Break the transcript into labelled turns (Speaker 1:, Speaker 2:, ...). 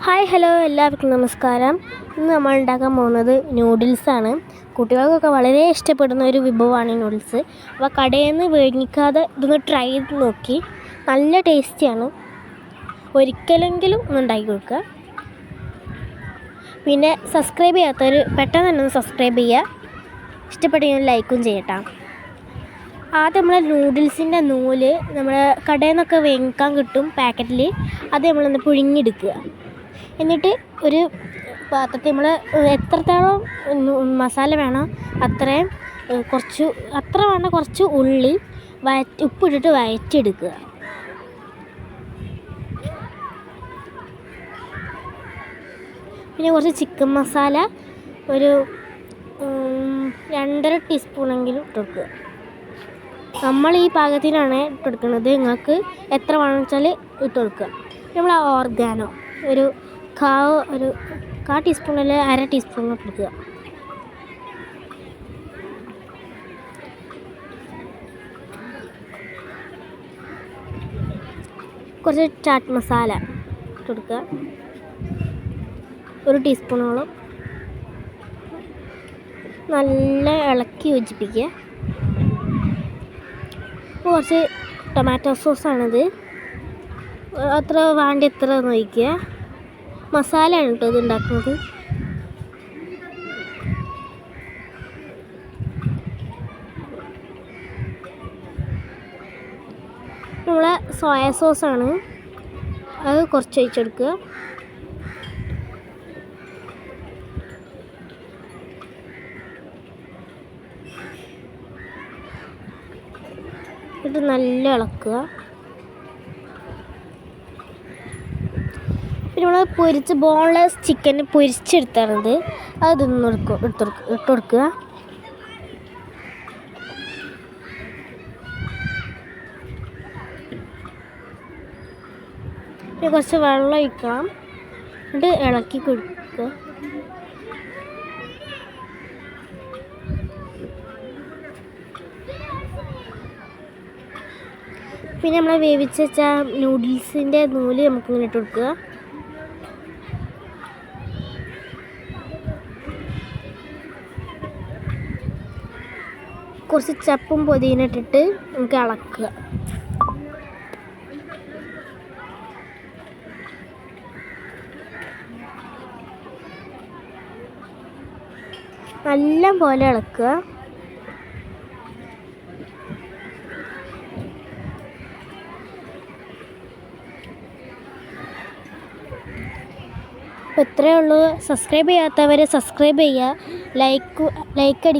Speaker 1: Hi hello എല്ലാവർക്കും നമസ്കാരം. ഇന്ന് നമ്മൾ ഉണ്ടാക്കാൻ പോകുന്നത് നൂഡിൽസാണ്. കുട്ടികൾക്കൊക്കെ വളരെ ഇഷ്ടപ്പെടുന്ന ഒരു വിഭവമാണ് ഈ നൂഡിൽസ്. അപ്പോൾ കടയിൽ നിന്ന് മേടിക്കാതെ ഇതൊന്ന് ട്രൈ ചെയ്ത് നോക്കി, നല്ല ടേസ്റ്റിയാണ്. ഒരിക്കലെങ്കിലും ഒന്ന് ഉണ്ടാക്കി കൊടുക്കുക. പിന്നെ സബ്സ്ക്രൈബ് ചെയ്യാത്തവർ പെട്ടെന്ന് തന്നെ ഒന്ന് സബ്സ്ക്രൈബ് ചെയ്യുക. ഇഷ്ടപ്പെട്ടെങ്കിൽ ലൈക്കും ചെയ്യട്ടോ. ആദ്യം നമ്മൾ നൂഡിൽസിൻ്റെ നൂല് നമ്മൾ കടയിൽ നിന്നൊക്കെ വാങ്ങിക്കാൻ കിട്ടും പാക്കറ്റിൽ. അത് നമ്മളൊന്ന് പുഴുങ്ങിയെടുക്കുക. എന്നിട്ട് ഒരു പാത്രത്തിൽ നമ്മൾ എത്രത്തോളം മസാല വേണം അത്രയും അത്ര വേണ്ട കുറച്ച് ഉള്ളി ഉപ്പിട്ടിട്ട് വഴറ്റിയെടുക്കുക. പിന്നെ കുറച്ച് ചിക്കൻ മസാല ഒരു 2.5 ടീസ്പൂണെങ്കിലും ഇട്ടെടുക്കുക. നമ്മൾ ഈ പാകത്തിനാണ് ഇട്ടെടുക്കുന്നത്. നിങ്ങൾക്ക് എത്ര വേണമെന്ന് വെച്ചാൽ ഇട്ടെടുക്കുക. നമ്മൾ ഓർഗാനോ ഒരു കാ ടീസ്പൂൺ അല്ലെങ്കിൽ 1/2 ടീസ്പൂൺ ഇട്ടെടുക്കുക. കുറച്ച് ചാറ്റ് മസാല ഇട്ടെടുക്കുക, 1 ടീസ്പൂണോളം. നല്ല ഇളക്കി യോജിപ്പിക്കുക. കുറച്ച് ടൊമാറ്റോ സോസാണിത്, അത്ര വേണ്ട എത്ര ഒഴിക്കുക. മസാലയാണ് കേട്ടോ ഇത് ഉണ്ടാക്കുന്നത്. നമ്മളെ സോയ സോസാണ്, അത് കുറച്ച് ഒഴിച്ചെടുക്കുക. ഇത് നല്ല ഇളക്കുക. പിന്നെ നമ്മൾ പൊരിച്ച് ബോൺലെസ് ചിക്കൻ പൊരിച്ചെടുത്താണത്, അതൊന്ന് ഇട്ട് കൊടുക്കുക. പിന്നെ കുറച്ച് വെള്ളം ഒഴിക്കണം, എന്നിട്ട് ഇളക്കി കൊടുക്കുക. പിന്നെ നമ്മൾ വേവിച്ച് വെച്ച നൂഡിൽസിൻ്റെ നൂല് നമുക്കിങ്ങനെ ഇട്ട് കൊടുക്കുക. കുറച്ച് ചപ്പും പൊതിന ഇട്ടിട്ട് നമുക്ക് ഇളക്കുക. നല്ല പോലെ ഇളക്കുക. അപ്പോൾ ഇത്രയേ ഉള്ളൂ. സബ്സ്ക്രൈബ് ചെയ്യാത്തവർ സബ്സ്ക്രൈബ് ചെയ്യുക, ലൈക്ക് അടിക്കുക.